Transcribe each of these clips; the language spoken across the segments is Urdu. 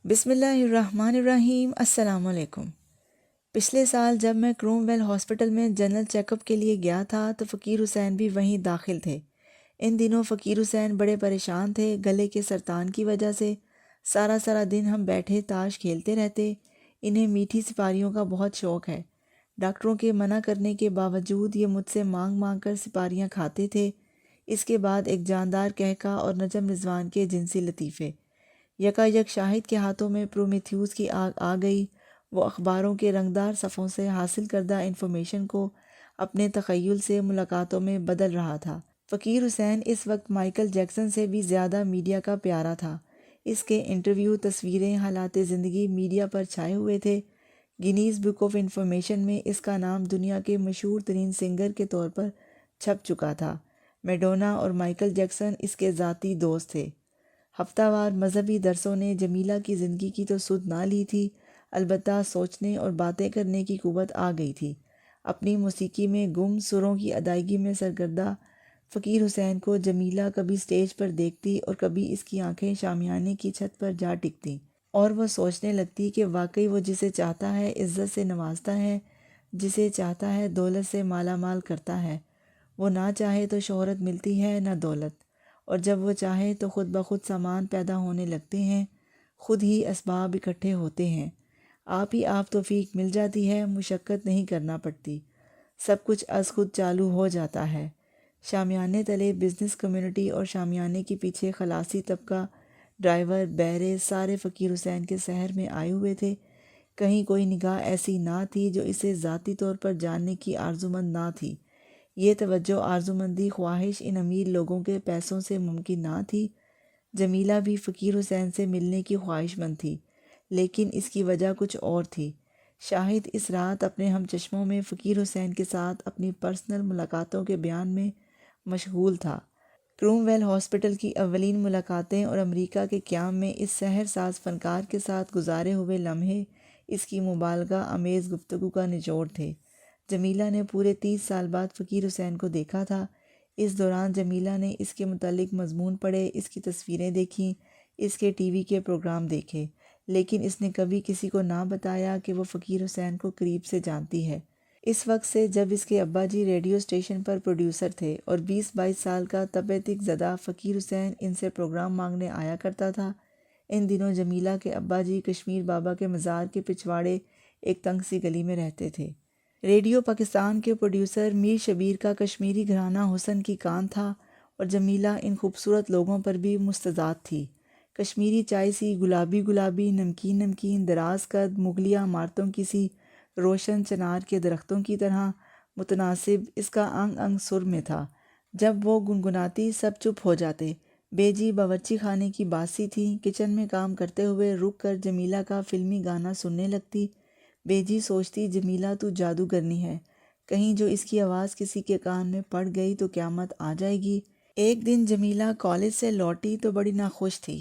بسم اللہ الرحمن الرحیم۔ السلام علیکم۔ پچھلے سال جب میں کروم ویل ہاسپٹل میں جنرل چیک اپ کے لیے گیا تھا تو فقیر حسین بھی وہیں داخل تھے۔ ان دنوں فقیر حسین بڑے پریشان تھے گلے کے سرطان کی وجہ سے۔ سارا دن ہم بیٹھے تاش کھیلتے رہتے۔ انہیں میٹھی سپاریوں کا بہت شوق ہے۔ ڈاکٹروں کے منع کرنے کے باوجود یہ مجھ سے مانگ مانگ کر سپاریاں کھاتے تھے۔ اس کے بعد ایک جاندار کہکا اور نجم رضوان کے جنسی لطیفے۔ یکایک شاہد کے ہاتھوں میں پرومیتھیوس کی آگ آ گئی۔ وہ اخباروں کے رنگدار صفحوں سے حاصل کردہ انفارمیشن کو اپنے تخیل سے ملاقاتوں میں بدل رہا تھا۔ فقیر حسین اس وقت مائیکل جیکسن سے بھی زیادہ میڈیا کا پیارا تھا۔ اس کے انٹرویو، تصویریں، حالات زندگی میڈیا پر چھائے ہوئے تھے۔ گینیز بک آف انفارمیشن میں اس کا نام دنیا کے مشہور ترین سنگر کے طور پر چھپ چکا تھا۔ میڈونا اور مائیکل جیکسن اس کے ذاتی دوست تھے۔ ہفتہ وار مذہبی درسوں نے جمیلہ کی زندگی کی تو سدھ نہ لی تھی، البتہ سوچنے اور باتیں کرنے کی قوت آ گئی تھی۔ اپنی موسیقی میں گم، سروں کی ادائیگی میں سرگردہ فقیر حسین کو جمیلہ کبھی سٹیج پر دیکھتی اور کبھی اس کی آنکھیں شامیانے کی چھت پر جا ٹکتیں، اور وہ سوچنے لگتی کہ واقعی وہ جسے چاہتا ہے عزت سے نوازتا ہے، جسے چاہتا ہے دولت سے مالا مال کرتا ہے۔ وہ نہ چاہے تو شہرت ملتی ہے نہ دولت، اور جب وہ چاہے تو خود بخود سامان پیدا ہونے لگتے ہیں، خود ہی اسباب اکٹھے ہوتے ہیں، آپ ہی آپ توفیق مل جاتی ہے، مشقت نہیں کرنا پڑتی، سب کچھ از خود چالو ہو جاتا ہے۔ شامیانے تلے بزنس کمیونٹی اور شامیانے کے پیچھے خلاصی طبقہ، ڈرائیور، بہرے، سارے فقیر حسین کے سحر میں آئے ہوئے تھے۔ کہیں کوئی نگاہ ایسی نہ تھی جو اسے ذاتی طور پر جاننے کی آرزومند نہ تھی۔ یہ توجہ، آرزومندی، خواہش ان امیر لوگوں کے پیسوں سے ممکن نہ تھی۔ جمیلہ بھی فقیر حسین سے ملنے کی خواہش مند تھی، لیکن اس کی وجہ کچھ اور تھی۔ شاہد اس رات اپنے ہم چشموں میں فقیر حسین کے ساتھ اپنی پرسنل ملاقاتوں کے بیان میں مشغول تھا۔ کروم ویل ہاسپٹل کی اولین ملاقاتیں اور امریکہ کے قیام میں اس سحر ساز فنکار کے ساتھ گزارے ہوئے لمحے اس کی مبالغہ آمیز گفتگو کا نچوڑ تھے۔ جمیلہ نے پورے 30 سال بعد فقیر حسین کو دیکھا تھا۔ اس دوران جمیلہ نے اس کے متعلق مضمون پڑھے، اس کی تصویریں دیکھیں، اس کے ٹی وی کے پروگرام دیکھے، لیکن اس نے کبھی کسی کو نہ بتایا کہ وہ فقیر حسین کو قریب سے جانتی ہے۔ اس وقت سے جب اس کے ابا جی ریڈیو اسٹیشن پر پروڈیوسر تھے اور 20-22 سال کا طبع زدہ فقیر حسین ان سے پروگرام مانگنے آیا کرتا تھا۔ ان دنوں جمیلہ کے ابا جی کشمیر بابا کے مزار کے پچھواڑے ایک تنگ سی گلی میں رہتے تھے۔ ریڈیو پاکستان کے پروڈیوسر میر شبیر کا کشمیری گھرانہ حسن کی کان تھا، اور جمیلہ ان خوبصورت لوگوں پر بھی مستزاد تھی۔ کشمیری چائے سی گلابی نمکین دراز قد مغلیہ عمارتوں کی سی روشن چنار کے درختوں کی طرح متناسب اس کا انگ انگ سر میں تھا۔ جب وہ گنگناتی سب چپ ہو جاتے۔ بے جی باورچی خانے کی باسی تھی، کچن میں کام کرتے ہوئے رک کر جمیلہ کا فلمی گانا سننے لگتی۔ بے جی سوچتی جمیلہ تو جادوگرنی ہے، کہیں جو اس کی آواز کسی کے کان میں پڑ گئی تو قیامت آ جائے گی۔ ایک دن جمیلہ کالج سے لوٹی تو بڑی ناخوش تھی۔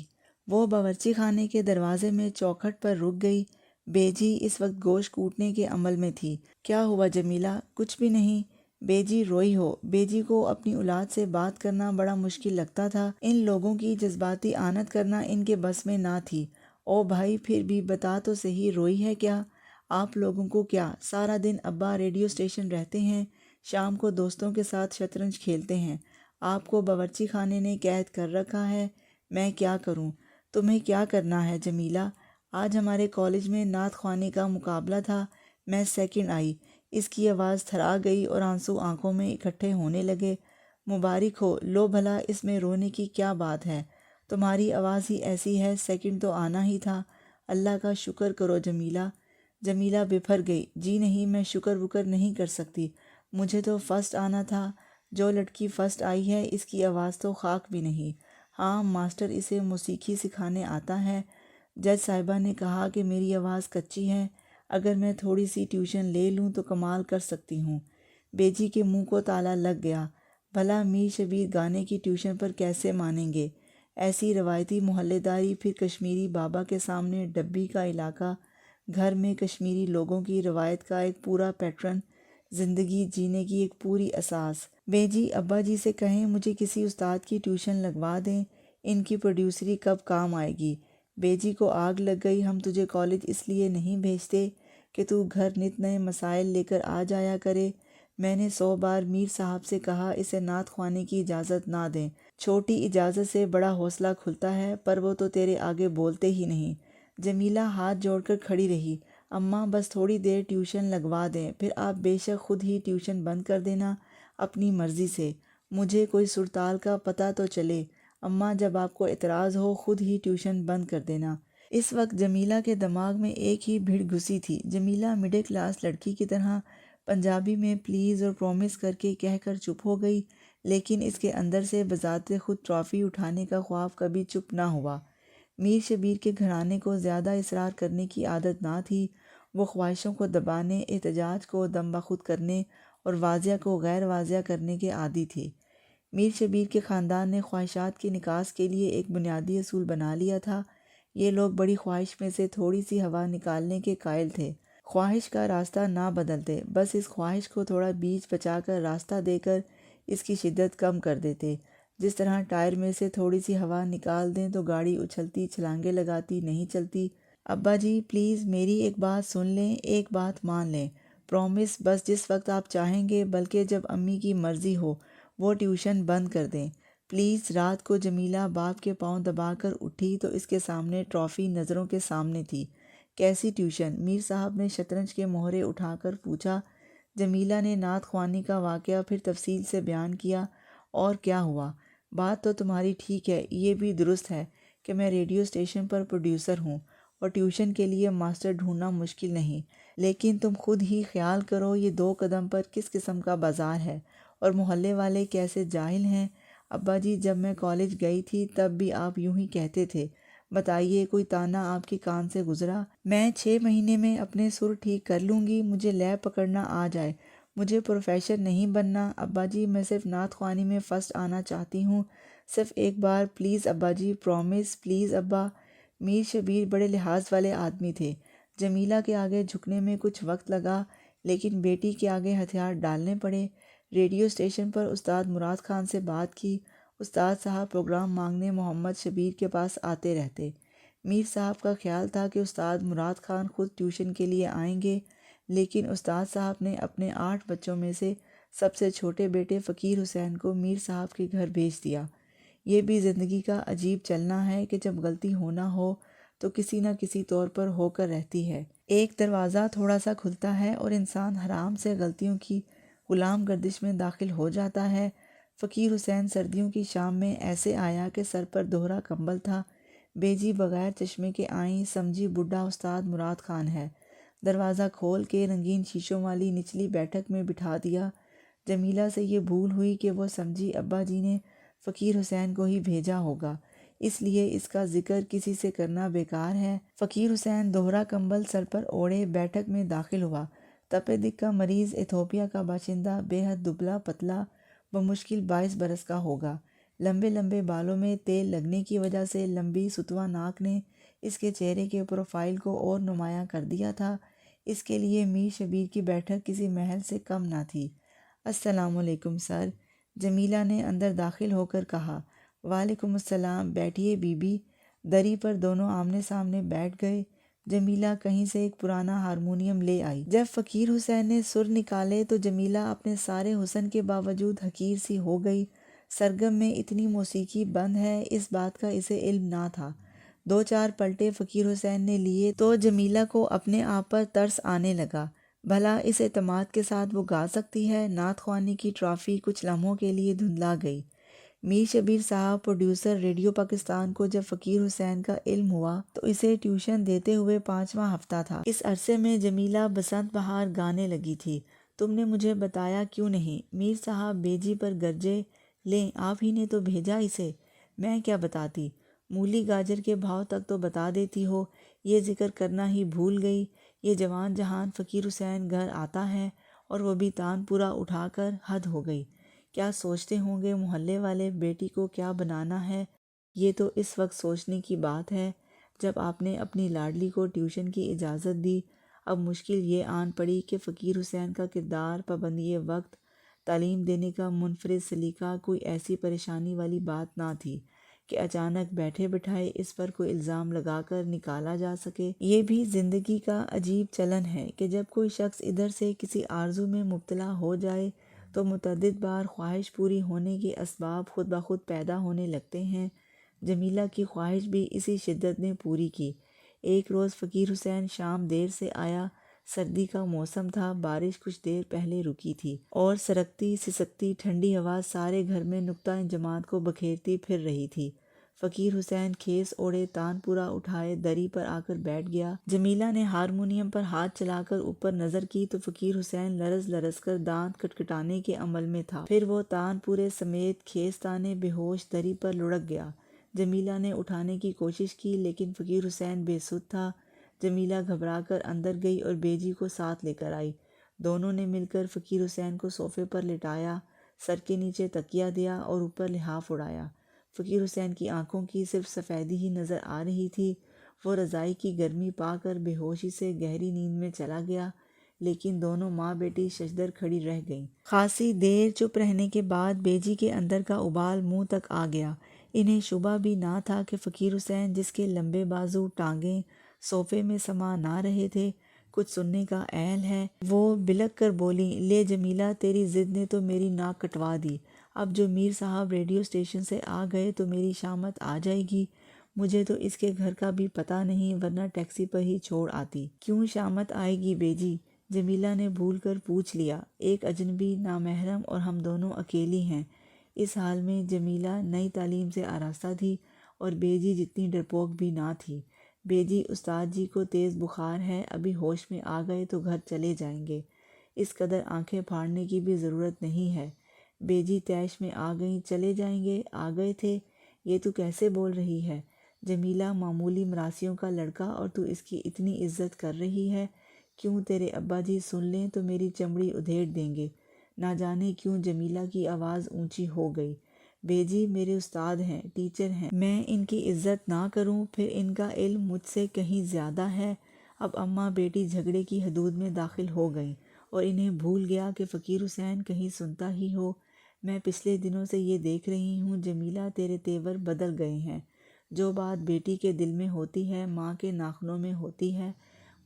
وہ باورچی خانے کے دروازے میں چوکھٹ پر رک گئی۔ بے جی اس وقت گوشت کوٹنے کے عمل میں تھی۔ کیا ہوا جمیلہ؟ کچھ بھی نہیں۔ بے جی روئی ہو؟ بے جی کو اپنی اولاد سے بات کرنا بڑا مشکل لگتا تھا۔ ان لوگوں کی جذباتی آنت کرنا ان کے بس میں نہ تھی۔ او بھائی پھر بھی بتا تو صحیح، روئی ہے کیا؟ آپ لوگوں کو کیا؟ سارا دن ابا ریڈیو اسٹیشن رہتے ہیں، شام کو دوستوں کے ساتھ شطرنج کھیلتے ہیں، آپ کو باورچی خانے نے قید کر رکھا ہے۔ میں کیا کروں؟ تمہیں کیا کرنا ہے جمیلہ؟ آج ہمارے کالج میں نعت خوانی کا مقابلہ تھا، میں سیکنڈ آئی۔ اس کی آواز تھرا گئی اور آنسو آنکھوں میں اکٹھے ہونے لگے۔ مبارک ہو، لو بھلا اس میں رونے کی کیا بات ہے؟ تمہاری آواز ہی ایسی ہے، سیکنڈ تو آنا ہی تھا۔ اللہ کا شکر کرو جمیلہ۔ جمیلہ بپھر گئی۔ جی نہیں، میں شکر وکر نہیں کر سکتی، مجھے تو فرسٹ آنا تھا۔ جو لڑکی فرسٹ آئی ہے اس کی آواز تو خاک بھی نہیں۔ ہاں ماسٹر اسے موسیقی سکھانے آتا ہے۔ جج صاحبہ نے کہا کہ میری آواز کچی ہے، اگر میں تھوڑی سی ٹیوشن لے لوں تو کمال کر سکتی ہوں۔ بے جی کے منہ کو تالا لگ گیا۔ بھلا میر شبیر گانے کی ٹیوشن پر کیسے مانیں گے؟ ایسی روایتی محلے داری، پھر کشمیری بابا کے سامنے ڈبی کا علاقہ، گھر میں کشمیری لوگوں کی روایت کا ایک پورا پیٹرن، زندگی جینے کی ایک پوری اساس۔ بے جی ابا جی سے کہیں مجھے کسی استاد کی ٹیوشن لگوا دیں، ان کی پروڈیوسری کب کام آئے گی؟ بیجی کو آگ لگ گئی، ہم تجھے کالج اس لیے نہیں بھیجتے کہ تو گھر نت نئے مسائل لے کر آ جایا کرے۔ میں نے 100 بار میر صاحب سے کہا اسے نعت خوانے کی اجازت نہ دیں، چھوٹی اجازت سے بڑا حوصلہ کھلتا ہے، پر وہ تو تیرے آگے بولتے ہی نہیں۔ جمیلہ ہاتھ جوڑ کر کھڑی رہی۔ اماں بس تھوڑی دیر ٹیوشن لگوا دیں، پھر آپ بے شک خود ہی ٹیوشن بند کر دینا اپنی مرضی سے، مجھے کوئی صورتحال کا پتہ تو چلے۔ اماں جب آپ کو اعتراض ہو خود ہی ٹیوشن بند کر دینا۔ اس وقت جمیلہ کے دماغ میں ایک ہی بھیڑ گھسی تھی۔ جمیلہ مڈل کلاس لڑکی کی طرح پنجابی میں پلیز اور پرومس کر کے کہہ کر چپ ہو گئی، لیکن اس کے اندر سے بذات خود ٹرافی اٹھانے کا خواف کبھی چپ نہ ہوا۔ میر شبیر کے گھرانے کو زیادہ اصرار کرنے کی عادت نہ تھی، وہ خواہشوں کو دبانے، احتجاج کو دم بخود کرنے اور واضح کو غیر واضح کرنے کے عادی تھے۔ میر شبیر کے خاندان نے خواہشات کی نکاس کے لیے ایک بنیادی اصول بنا لیا تھا، یہ لوگ بڑی خواہش میں سے تھوڑی سی ہوا نکالنے کے قائل تھے، خواہش کا راستہ نہ بدلتے، بس اس خواہش کو تھوڑا بیج بچا کر راستہ دے کر اس کی شدت کم کر دیتے، جس طرح ٹائر میں سے تھوڑی سی ہوا نکال دیں تو گاڑی اچھلتی چھلانگیں لگاتی نہیں چلتی۔ ابا جی پلیز میری ایک بات سن لیں، ایک بات مان لیں، پرومس، بس جس وقت آپ چاہیں گے، بلکہ جب امی کی مرضی ہو، وہ ٹیوشن بند کر دیں پلیز۔ رات کو جمیلہ باپ کے پاؤں دبا کر اٹھی تو اس کے سامنے ٹرافی نظروں کے سامنے تھی۔ کیسی ٹیوشن؟ میر صاحب نے شطرنج کے مہرے اٹھا کر پوچھا۔ جمیلہ نے نعت خوانی کا واقعہ پھر تفصیل سے بیان کیا۔ اور کیا ہوا؟ بات تو تمہاری ٹھیک ہے، یہ بھی درست ہے کہ میں ریڈیو اسٹیشن پر پروڈیوسر ہوں اور ٹیوشن کے لیے ماسٹر ڈھونڈنا مشکل نہیں، لیکن تم خود ہی خیال کرو یہ 2 قدم پر کس قسم کا بازار ہے اور محلے والے کیسے جاہل ہیں۔ ابا جی جب میں کالج گئی تھی تب بھی آپ یوں ہی کہتے تھے، بتائیے کوئی طعنہ آپ کے کان سے گزرا؟ میں 6 مہینے میں اپنے سر ٹھیک کر لوں گی، مجھے لیب پکڑنا آ جائے، مجھے پروفیسر نہیں بننا۔ ابا جی میں صرف نعت خوانی میں فرسٹ آنا چاہتی ہوں، صرف ایک بار پلیز ابا جی، پرومس پلیز ابا۔ میر شبیر بڑے لحاظ والے آدمی تھے، جمیلہ کے آگے جھکنے میں کچھ وقت لگا، لیکن بیٹی کے آگے ہتھیار ڈالنے پڑے۔ ریڈیو اسٹیشن پر استاد مراد خان سے بات کی، استاد صاحب پروگرام مانگنے محمد شبیر کے پاس آتے رہتے۔ میر صاحب کا خیال تھا کہ استاد مراد خان خود ٹیوشن کے لیے آئیں گے، لیکن استاد صاحب نے اپنے 8 بچوں میں سے سب سے چھوٹے بیٹے فقیر حسین کو میر صاحب کے گھر بھیج دیا۔ یہ بھی زندگی کا عجیب چلنا ہے کہ جب غلطی ہونا ہو تو کسی نہ کسی طور پر ہو کر رہتی ہے۔ ایک دروازہ تھوڑا سا کھلتا ہے اور انسان حرام سے غلطیوں کی غلام گردش میں داخل ہو جاتا ہے۔ فقیر حسین سردیوں کی شام میں ایسے آیا کہ سر پر دوہرا کمبل تھا، بیجی بغیر چشمے کے آئیں، سمجھی بڈھا استاد مراد خان ہے، دروازہ کھول کے رنگین شیشوں والی نچلی بیٹھک میں بٹھا دیا۔ جمیلہ سے یہ بھول ہوئی کہ وہ سمجھی ابا جی نے فقیر حسین کو ہی بھیجا ہوگا، اس لیے اس کا ذکر کسی سے کرنا بیکار ہے۔ فقیر حسین دوہرا کمبل سر پر اوڑھے بیٹھک میں داخل ہوا۔ تپے دق کا مریض، ایتھوپیا کا باشندہ، بے حد دبلا پتلا، بمشکل 22 برس کا ہوگا۔ لمبے لمبے بالوں میں تیل لگنے کی وجہ سے لمبی ستوا ناک نے اس کے چہرے کے پروفائل کو اور نمایاں کر دیا تھا، اس کے لیے میر شبیر کی بیٹھک کسی محل سے کم نہ تھی۔ السلام علیکم سر، جمیلہ نے اندر داخل ہو کر کہا۔ وعلیکم السلام، بیٹھیے بی بی۔ دری پر دونوں آمنے سامنے بیٹھ گئے۔ جمیلہ کہیں سے ایک پرانا ہارمونیم لے آئی۔ جب فقیر حسین نے سر نکالے تو جمیلہ اپنے سارے حسن کے باوجود حقیر سی ہو گئی۔ سرگم میں اتنی موسیقی بند ہے، اس بات کا اسے علم نہ تھا۔ 2-4 پلٹے فقیر حسین نے لیے تو جمیلہ کو اپنے آپ پر ترس آنے لگا، بھلا اس اعتماد کے ساتھ وہ گا سکتی ہے؟ نعت خوانی کی ٹرافی کچھ لمحوں کے لیے دھندلا گئی۔ میر شبیر صاحب پروڈیوسر ریڈیو پاکستان کو جب فقیر حسین کا علم ہوا تو اسے ٹیوشن دیتے ہوئے 5واں ہفتہ تھا۔ اس عرصے میں جمیلہ بسنت بہار گانے لگی تھی۔ تم نے مجھے بتایا کیوں نہیں؟ میر صاحب بیجی پر گرجے، لیں آپ ہی نے تو بھیجا اسے، میں کیا بتاتی؟ مولی گاجر کے بھاؤ تک تو بتا دیتی ہو، یہ ذکر کرنا ہی بھول گئی۔ یہ جوان جہان فقیر حسین گھر آتا ہے اور وہ بھی تان پورا اٹھا کر، حد ہو گئی۔ کیا سوچتے ہوں گے محلے والے بیٹی کو کیا بنانا ہے؟ یہ تو اس وقت سوچنے کی بات ہے جب آپ نے اپنی لاڈلی کو ٹیوشن کی اجازت دی۔ اب مشکل یہ آن پڑی کہ فقیر حسین کا کردار، پابندی وقت، تعلیم دینے کا منفرد سلیقہ کوئی ایسی پریشانی والی بات نہ تھی کہ اچانک بیٹھے بٹھائے اس پر کوئی الزام لگا کر نکالا جا سکے۔ یہ بھی زندگی کا عجیب چلن ہے کہ جب کوئی شخص ادھر سے کسی آرزو میں مبتلا ہو جائے تو متعدد بار خواہش پوری ہونے کے اسباب خود بخود پیدا ہونے لگتے ہیں۔ جمیلہ کی خواہش بھی اسی شدت نے پوری کی۔ ایک روز فقیر حسین شام دیر سے آیا۔ سردی کا موسم تھا، بارش کچھ دیر پہلے رکی تھی اور سرکتی سسکتی ٹھنڈی ہوا سارے گھر میں نقطہ انجماد کو بکھیرتی پھر رہی تھی۔ فقیر حسین کھیس اوڑھے تان پورا اٹھائے دری پر آ کر بیٹھ گیا۔ جمیلہ نے ہارمونیم پر ہاتھ چلا کر اوپر نظر کی تو فقیر حسین لرز لرز کر دانت کٹکھٹانے کے عمل میں تھا۔ پھر وہ تان پورے سمیت کھیس تانے بے ہوش دری پر لڑھک گیا۔ جمیلہ نے اٹھانے کی کوشش کی لیکن فقیر حسین بے سدھ تھا۔ جمیلہ گھبرا کر اندر گئی اور بیجی کو ساتھ لے کر آئی۔ دونوں نے مل کر فقیر حسین کو صوفے پر لٹایا، سر کے نیچے تکیہ دیا اور اوپر لحاف اڑایا۔ فقیر حسین کی آنکھوں کی صرف سفیدی ہی نظر آ رہی تھی۔ وہ رضائی کی گرمی پا کر بے ہوشی سے گہری نیند میں چلا گیا، لیکن دونوں ماں بیٹی ششدر کھڑی رہ گئیں۔ خاصی دیر چپ رہنے کے بعد بیجی کے اندر کا ابال منہ تک آ گیا۔ انہیں شبہ بھی نہ تھا کہ فقیر حسین، جس کے لمبے بازو ٹانگیں صوفے میں سما نہ رہے تھے، کچھ سننے کا اہل ہے۔ وہ بلک کر بولیں، لے جمیلہ، تیری ضد نے تو میری ناک کٹوا دی۔ اب جو میر صاحب ریڈیو اسٹیشن سے آ گئے تو میری شامت آ جائے گی۔ مجھے تو اس کے گھر کا بھی پتہ نہیں، ورنہ ٹیکسی پر ہی چھوڑ آتی۔ کیوں شامت آئے گی بیجی؟ جمیلہ نے بھول کر پوچھ لیا۔ ایک اجنبی، نامحرم، اور ہم دونوں اکیلی ہیں۔ اس حال میں جمیلہ نئی تعلیم سے آراستہ تھی اور بیجی جتنی ڈرپوک بھی نہ تھی۔ بیجی، استاد جی کو تیز بخار ہے، ابھی ہوش میں آ گئے تو گھر چلے جائیں گے، اس قدر آنکھیں پھاڑنے کی بھی ضرورت نہیں ہے۔ بیجی طیش میں آ گئیں۔ چلے جائیں گے؟ آ گئے تھے؟ یہ تو کیسے بول رہی ہے؟ جمیلہ معمولی مراسیوں کا لڑکا اور تو اس کی اتنی عزت کر رہی ہے۔ کیوں تیرے ابا جی سن لیں تو میری چمڑی ادھیڑ دیں گے۔ نہ جانے کیوں جمیلہ کی آواز اونچی ہو گئی۔ بیجی میرے استاد ہیں، ٹیچر ہیں، میں ان کی عزت نہ کروں پھر ان کا علم مجھ سے کہیں زیادہ ہے۔ اب اماں بیٹی جھگڑے کی حدود میں داخل ہو گئیں اور انہیں بھول گیا کہ فقیر حسین کہیں سنتا ہی ہو۔ میں پچھلے دنوں سے یہ دیکھ رہی ہوں جمیلہ، تیرے تیور بدل گئے ہیں۔ جو بات بیٹی کے دل میں ہوتی ہے ماں کے ناخنوں میں ہوتی ہے۔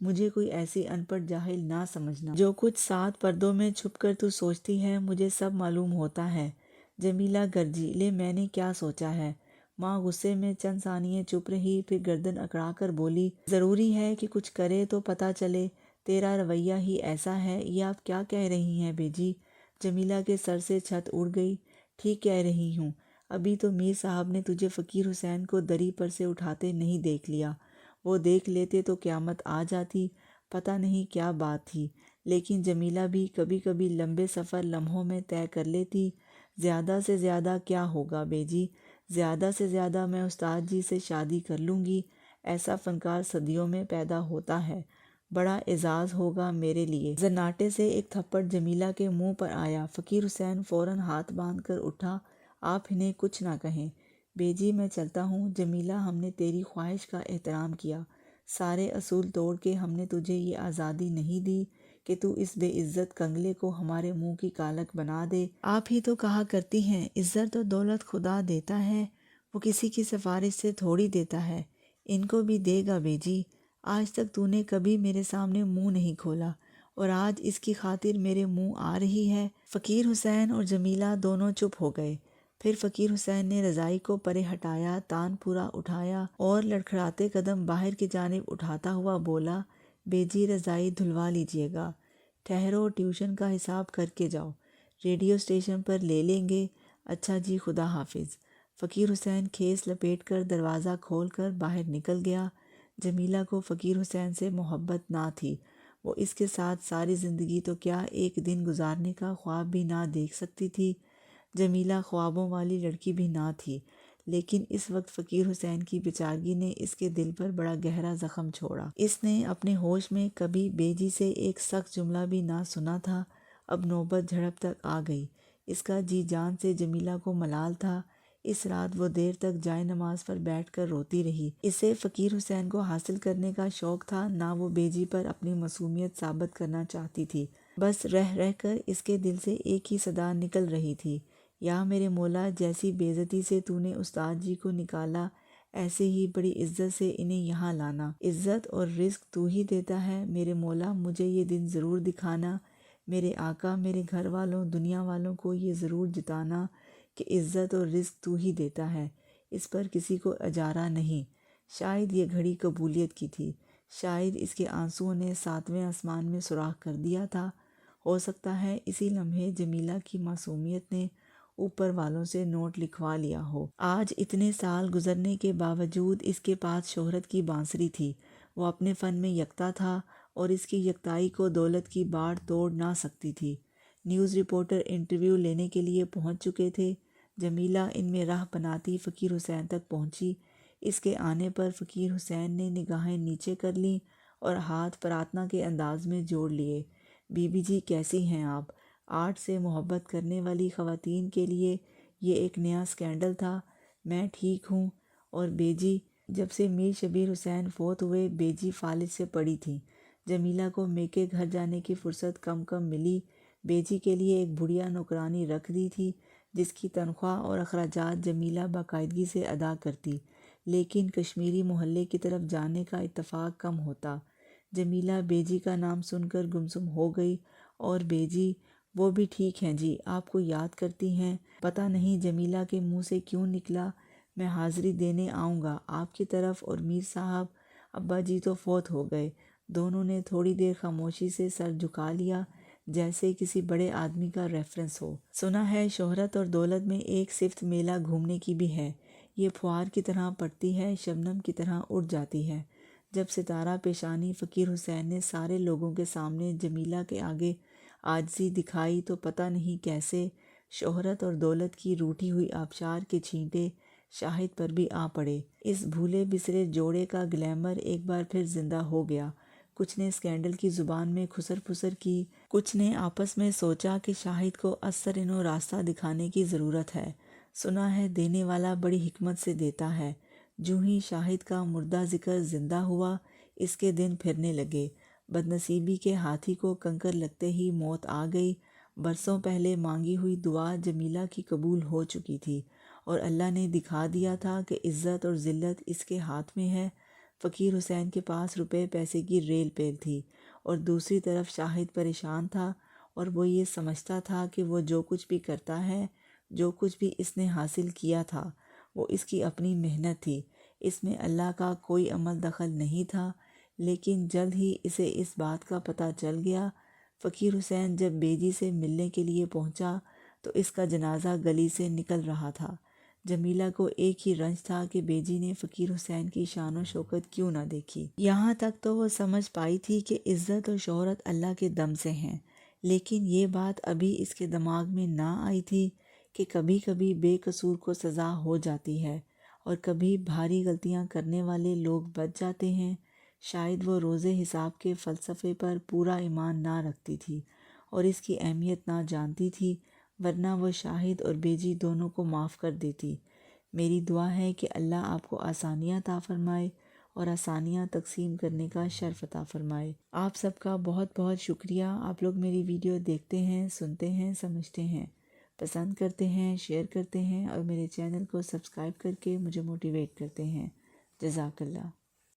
مجھے کوئی ایسی ان پڑھ جاہل نہ سمجھنا۔ جو کچھ سات پردوں میں چھپ کر تو سوچتی ہے مجھے سب معلوم ہوتا ہے۔ جمیلہ گرجی، لے میں نے کیا سوچا ہے؟ ماں غصے میں چند ثانیے چپ رہی، پھر گردن اکڑا کر بولی، ضروری ہے کہ کچھ کرے تو پتہ چلے، تیرا رویہ ہی ایسا ہے۔ یہ آپ کیا کہہ رہی ہیں بیجی؟ جمیلہ کے سر سے چھت اڑ گئی۔ ٹھیک کہہ رہی ہوں، ابھی تو میر صاحب نے تجھے فقیر حسین کو دری پر سے اٹھاتے نہیں دیکھ لیا، وہ دیکھ لیتے تو قیامت آ جاتی۔ پتہ نہیں کیا بات تھی، لیکن جمیلہ بھی کبھی کبھی لمبے سفر لمحوں میں طے کر لیتی۔ زیادہ سے زیادہ کیا ہوگا بیجی؟ زیادہ سے زیادہ میں استاد جی سے شادی کر لوں گی۔ ایسا فنکار صدیوں میں پیدا ہوتا ہے، بڑا اعزاز ہوگا میرے لیے۔ زناٹے سے ایک تھپڑ جمیلہ کے منہ پر آیا۔ فقیر حسین فوراً ہاتھ باندھ کر اٹھا۔ آپ انہیں کچھ نہ کہیں۔ بیجی میں چلتا ہوں۔ جمیلہ، ہم نے تیری خواہش کا احترام کیا، سارے اصول توڑ کے ہم نے تجھے یہ آزادی نہیں دی کہ تو اس بے عزت کنگلے کو ہمارے منہ کی کالک بنا دے۔ آپ ہی تو کہا کرتی ہیں، عزت و دولت خدا دیتا ہے، وہ کسی کی سفارش سے تھوڑی دیتا ہے۔ ان کو بھی دے گا بیجی۔ آج تک تو نے کبھی میرے سامنے منہ نہیں کھولا اور آج اس کی خاطر میرے منہ آ رہی ہے۔ فقیر حسین اور جمیلہ دونوں چپ ہو گئے۔ پھر فقیر حسین نے رضائی کو پرے ہٹایا، تان پورا اٹھایا اور لڑکھڑاتے قدم باہر کی جانب اٹھاتا ہوا بولا، بیجی رضائی دھلوا لیجیے گا، ٹھہرو، ٹیوشن کا حساب کر کے جاؤ، ریڈیو اسٹیشن پر لے لیں گے۔ اچھا جی، خدا حافظ۔ فقیر حسین کھیس لپیٹ کر دروازہ کھول کر باہر نکل گیا۔ جمیلہ کو فقیر حسین سے محبت نہ تھی، وہ اس کے ساتھ ساری زندگی تو کیا ایک دن گزارنے کا خواب بھی نہ دیکھ سکتی تھی۔ جمیلہ خوابوں والی لڑکی بھی نہ تھی، لیکن اس وقت فقیر حسین کی بیچارگی نے اس کے دل پر بڑا گہرا زخم چھوڑا۔ اس نے اپنے ہوش میں کبھی بیجی سے ایک سخت جملہ بھی نہ سنا تھا، اب نوبت جھڑپ تک آ گئی۔ اس کا جی جان سے جمیلہ کو ملال تھا۔ اس رات وہ دیر تک جائے نماز پر بیٹھ کر روتی رہی۔ اسے فقیر حسین کو حاصل کرنے کا شوق تھا، نہ وہ بیجی پر اپنی معصومیت ثابت کرنا چاہتی تھی۔ بس رہ رہ کر اس کے دل سے ایک ہی صدا نکل رہی تھی، یا میرے مولا جیسی بے عزتی سے تو نے استاد جی کو نکالا ایسے ہی بڑی عزت سے انہیں یہاں لانا۔ عزت اور رزق تو ہی دیتا ہے میرے مولا، مجھے یہ دن ضرور دکھانا، میرے آقا میرے گھر والوں دنیا والوں کو یہ ضرور جتانا کہ عزت اور رزق تو ہی دیتا ہے، اس پر کسی کو اجارہ نہیں۔ شاید یہ گھڑی قبولیت کی تھی، شاید اس کے آنسوؤں نے ساتویں آسمان میں سوراخ کر دیا تھا۔ ہو سکتا ہے اسی لمحے جمیلہ کی معصومیت نے اوپر والوں سے نوٹ لکھوا لیا ہو۔ آج اتنے سال گزرنے کے باوجود اس کے پاس شہرت کی بانسری تھی، وہ اپنے فن میں یکتا تھا اور اس کی یکتائی کو دولت کی باڑ توڑ نہ سکتی تھی۔ نیوز رپورٹر انٹرویو لینے کے لیے پہنچ چکے تھے۔ جمیلہ ان میں راہ بناتی فقیر حسین تک پہنچی۔ اس کے آنے پر فقیر حسین نے نگاہیں نیچے کر لیں اور ہاتھ پرارتھنا کے انداز میں جوڑ لیے۔ بی بی جی کیسی ہیں آپ؟ آرٹ سے محبت کرنے والی خواتین کے لیے یہ ایک نیا سکینڈل تھا۔ میں ٹھیک ہوں، اور بیجی؟ جب سے میر شبیر حسین فوت ہوئے بیجی فالج سے پڑی تھیں۔ جمیلہ کو میکے گھر جانے کی فرصت کم ملی۔ بیجی کے لیے ایک بڑھیا نوکرانی رکھ دی تھی جس کی تنخواہ اور اخراجات جمیلہ باقاعدگی سے ادا کرتی، لیکن کشمیری محلے کی طرف جانے کا اتفاق کم ہوتا۔ جمیلہ بیجی کا نام سن کر گمسم ہو گئی۔ اور بیجی؟ وہ بھی ٹھیک ہیں جی، آپ کو یاد کرتی ہیں۔ پتہ نہیں جمیلہ کے منہ سے کیوں نکلا میں حاضری دینے آؤں گا آپ کی طرف، اور میر صاحب ابا جی تو فوت ہو گئے۔ دونوں نے تھوڑی دیر خاموشی سے سر جھکا لیا جیسے کسی بڑے آدمی کا ریفرنس ہو۔ سنا ہے شہرت اور دولت میں ایک صفت میلہ گھومنے کی بھی ہے، یہ پھوار کی طرح پڑتی ہے، شبنم کی طرح اڑ جاتی ہے۔ جب ستارہ پیشانی فقیر حسین نے سارے لوگوں کے سامنے جمیلہ کے آگے عاجزی دکھائی تو پتہ نہیں کیسے شہرت اور دولت کی روٹھی ہوئی آبشار کے چھینٹے شاہد پر بھی آ پڑے۔ اس بھولے بسرے جوڑے کا گلیمر ایک بار پھر زندہ ہو گیا۔ کچھ نے اسکینڈل کی زبان میں کھسر پھسر کی، کچھ نے آپس میں سوچا کہ شاہد کو اثر انو راستہ دکھانے کی ضرورت ہے۔ سنا ہے دینے والا بڑی حکمت سے دیتا ہے۔ جوں ہی شاہد کا مردہ ذکر زندہ ہوا اس کے دن پھرنے لگے۔ بدنصیبی کے ہاتھی کو کنکر لگتے ہی موت آ گئی۔ برسوں پہلے مانگی ہوئی دعا جمیلہ کی قبول ہو چکی تھی، اور اللہ نے دکھا دیا تھا کہ عزت اور ذلت اس کے ہاتھ میں ہے۔ فقیر حسین کے پاس روپے پیسے کی ریل پیل تھی، اور دوسری طرف شاہد پریشان تھا، اور وہ یہ سمجھتا تھا کہ وہ جو کچھ بھی کرتا ہے، جو کچھ بھی اس نے حاصل کیا تھا، وہ اس کی اپنی محنت تھی، اس میں اللہ کا کوئی عمل دخل نہیں تھا۔ لیکن جلد ہی اسے اس بات کا پتہ چل گیا۔ فقیر حسین جب بیجی سے ملنے کے لیے پہنچا تو اس کا جنازہ گلی سے نکل رہا تھا۔ جمیلہ کو ایک ہی رنج تھا کہ بیجی نے فقیر حسین کی شان و شوکت کیوں نہ دیکھی۔ یہاں تک تو وہ سمجھ پائی تھی کہ عزت اور شہرت اللہ کے دم سے ہیں، لیکن یہ بات ابھی اس کے دماغ میں نہ آئی تھی کہ کبھی کبھی بے قصور کو سزا ہو جاتی ہے، اور کبھی بھاری غلطیاں کرنے والے لوگ بچ جاتے ہیں۔ شاید وہ روزے حساب کے فلسفے پر پورا ایمان نہ رکھتی تھی اور اس کی اہمیت نہ جانتی تھی، ورنہ وہ شاہد اور بیجی دونوں کو معاف کر دیتی۔ میری دعا ہے کہ اللہ آپ کو آسانیاں عطا فرمائے اور آسانیاں تقسیم کرنے کا شرف عطا فرمائے۔ آپ سب کا بہت بہت شکریہ۔ آپ لوگ میری ویڈیو دیکھتے ہیں، سنتے ہیں، سمجھتے ہیں، پسند کرتے ہیں، شیئر کرتے ہیں، اور میرے چینل کو سبسکرائب کر کے مجھے موٹیویٹ کرتے ہیں۔ جزاک اللہ۔